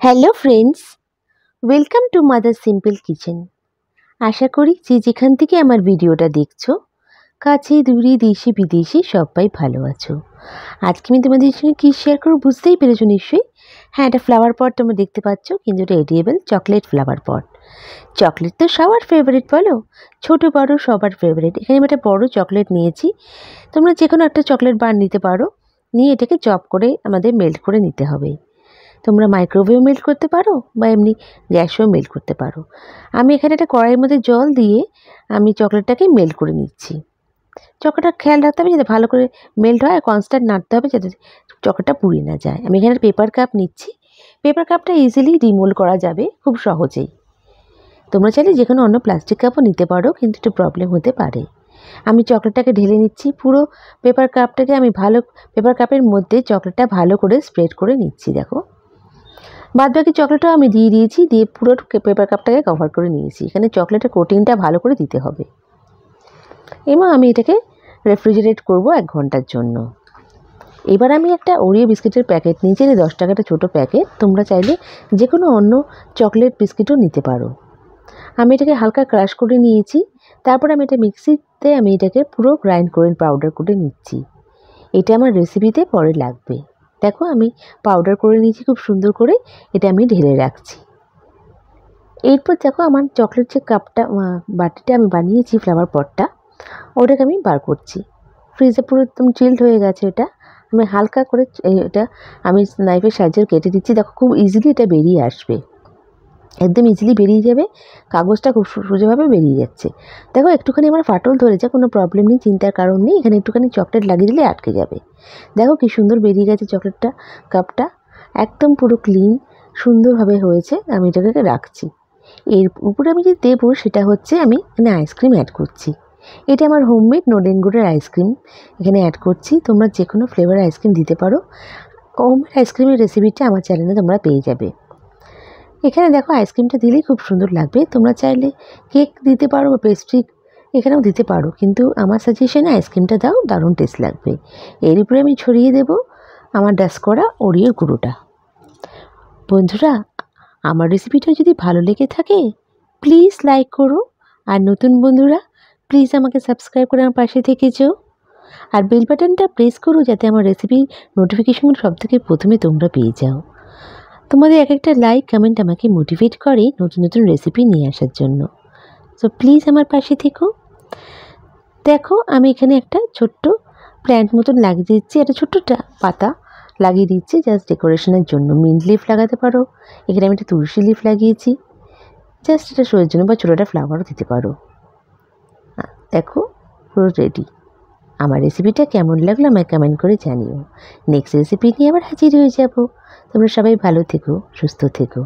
Hello friends, welcome to mother simple kitchen. আশা করি যে যেখান থেকে আমার ভিডিওটা দেখছো, কাছে দূরে দেশে বিদেশে সবাই ভালো আছো। আজকে আমি তোমাদের সঙ্গে কী শেয়ার করবো বুঝতেই পেরেছো নিশ্চয়ই। হ্যাঁ, এটা ফ্লাওয়ার পট তোমরা দেখতে পাচ্ছ, কিন্তু এটা এডিয়েবল চকলেট ফ্লাওয়ার পট। চকলেট তো সবার ফেভারিট, বলো ছোটো বড়ো সবার ফেভারিট। এখানে আমি একটা বড়ো চকলেট নিয়েছি, তোমরা যে কোনো একটা চকলেট বার নিতে পারো। নিয়ে এটাকে চপ করে আমাদের মেল্ট করে নিতে হবে। তোমরা মাইক্রোওয়েভেও মেল্ট করতে পারো বা এমনি গ্যাসেও মেল্ট করতে পারো। আমি এখানে একটা কড়াইয়ের মধ্যে জল দিয়ে আমি চকলেটটাকে মেল্ট করে নিচ্ছি। চকলেটটা খেয়াল রাখতে হবে যাতে ভালো করে মেল্ট হয়, আর কনস্ট্যান্ট নাড়তে হবে যাতে চকলেটটা পুড়ে না যায়। আমি এখানে পেপার কাপ নিচ্ছি। পেপার কাপটা ইজিলি রিমোল্ড করা যাবে খুব সহজেই। তোমরা চাইলে যে কোনো অন্য প্লাস্টিক কাপও নিতে পারো, কিন্তু একটু প্রবলেম হতে পারে। আমি চকলেটটাকে ঢেলে নিচ্ছি পুরো পেপার কাপটাকে। আমি পেপার কাপের মধ্যে চকলেটটা ভালো করে স্প্রেড করে নিচ্ছি। দেখো, বাদবাকি চকলেটটাও আমি দিয়ে দিয়েছি, দিয়ে পুরো পেপার কাপটাকে কভার করে নিয়েছি। এখানে চকলেটের কোটিংটা ভালো করে দিতে হবে এবং আমি এটাকে রেফ্রিজারেট করব 1 ঘন্টার জন্য। এবার আমি একটা ওরিও বিস্কিটের প্যাকেট নিয়েছি, 10 টাকা একটা ছোটো প্যাকেট। তোমরা চাইলে যে কোনো অন্য চকলেট বিস্কিটও নিতে পারো। আমি এটাকে হালকা ক্রাশ করে নিয়েছি। তারপর আমি এটা মিক্সিতে এটাকে পুরো গ্রাইন্ড করে পাউডার করে নিচ্ছি। এটা আমার রেসিপিতে পরে লাগবে। দেখো, আমি পাউডার করে নিয়েছি খুব সুন্দর করে। এটা আমি ঢেলে রাখছি। এরপর দেখো, আমার চকলেট যে কাপটা বাটিটা আমি বানিয়েছি ফ্লাওয়ার পটটা, ওটাকে আমি বার করছি। ফ্রিজে পুরো একদম চিল্ড হয়ে গেছে। এটা আমি হালকা করে এটা আমি নাইফের সাহায্যে কেটে দিচ্ছি। দেখো, খুব ইজিলি এটা বেরিয়ে আসবে, একদম ইজিলি বেরিয়ে যাবে। কাগজটা খুব সোজাভাবে বেরিয়ে যাচ্ছে। দেখো, একটুখানি আমার ফাটল ধরেছে, কোনো প্রবলেম নেই, চিন্তার কারণ নেই। এখানে একটুখানি চকলেট লাগিয়ে দিলে আটকে যাবে। দেখো কি সুন্দর বেরিয়ে গেছে চকলেটটা। কাপটা একদম পুরো ক্লিন সুন্দরভাবে হয়েছে। আমি এটাকে রাখছি। এর উপরে আমি যে দেবো সেটা হচ্ছে, আমি এখানে আইসক্রিম অ্যাড করছি। এটা আমার হোমমেড নোডেন গুড়ের আইসক্রিম এখানে অ্যাড করছি। তোমরা যে কোনো ফ্লেভার আইসক্রিম দিতে পারো। হোমমেড আইসক্রিমের রেসিপিটা আমার চ্যানেলে তোমরা পেয়ে যাবে। এখানে দেখো, আইসক্রিমটা দিলেই খুব সুন্দর লাগবে। তোমরা চাইলে কেক দিতে পারো বা পেস্ট্রি এখানেও দিতে পারো, কিন্তু আমার সাজেশনে আইসক্রিমটা দাও, দারুণ টেস্ট লাগবে। এর উপরে আমি ছড়িয়ে দেব আমার ডাস্ট করা ওরিও গুঁড়োটা। বন্ধুরা, আমার রেসিপিটা যদি ভালো লেগে থাকে প্লিজ লাইক করো, আর নতুন বন্ধুরা প্লিজ আমাকে সাবস্ক্রাইব করে আমার পাশে থেকে যেও, আর বেল বাটনটা প্রেস করো যাতে আমার রেসিপির নোটিফিকেশনগুলো সবথেকে প্রথমে তোমরা পেয়ে যাও। তোমাদের এক একটা লাইক কমেন্ট আমাকে মোটিভেট করে নতুন নতুন রেসিপি নিয়ে আসার জন্য। সো প্লিজ আমার পাশে থেকো। দেখো, আমি এখানে একটা ছোট্ট প্ল্যান্ট মতন লাগিয়ে দিচ্ছি, একটা ছোট্ট পাতা লাগিয়ে দিচ্ছি জাস্ট ডেকোরেশনের জন্য। মিন্ট লিফ লাগাতে পারো। এখানে আমি একটা তুলসী লিফ লাগিয়েছি, জাস্ট এটা শোয়ের জন্য, বা ছোটো একটা ফ্লাওয়ারও দিতে পারো। দেখো, পুরো রেডি। আমার রেসিপিটা কেমন লাগলো আমায় কমেন্ট করে জানিও। নেক্সট রেসিপি নিয়ে আবার হাজির হয়ে যাব। তোমরা সবাই ভালো থেকো, সুস্থ থেকো।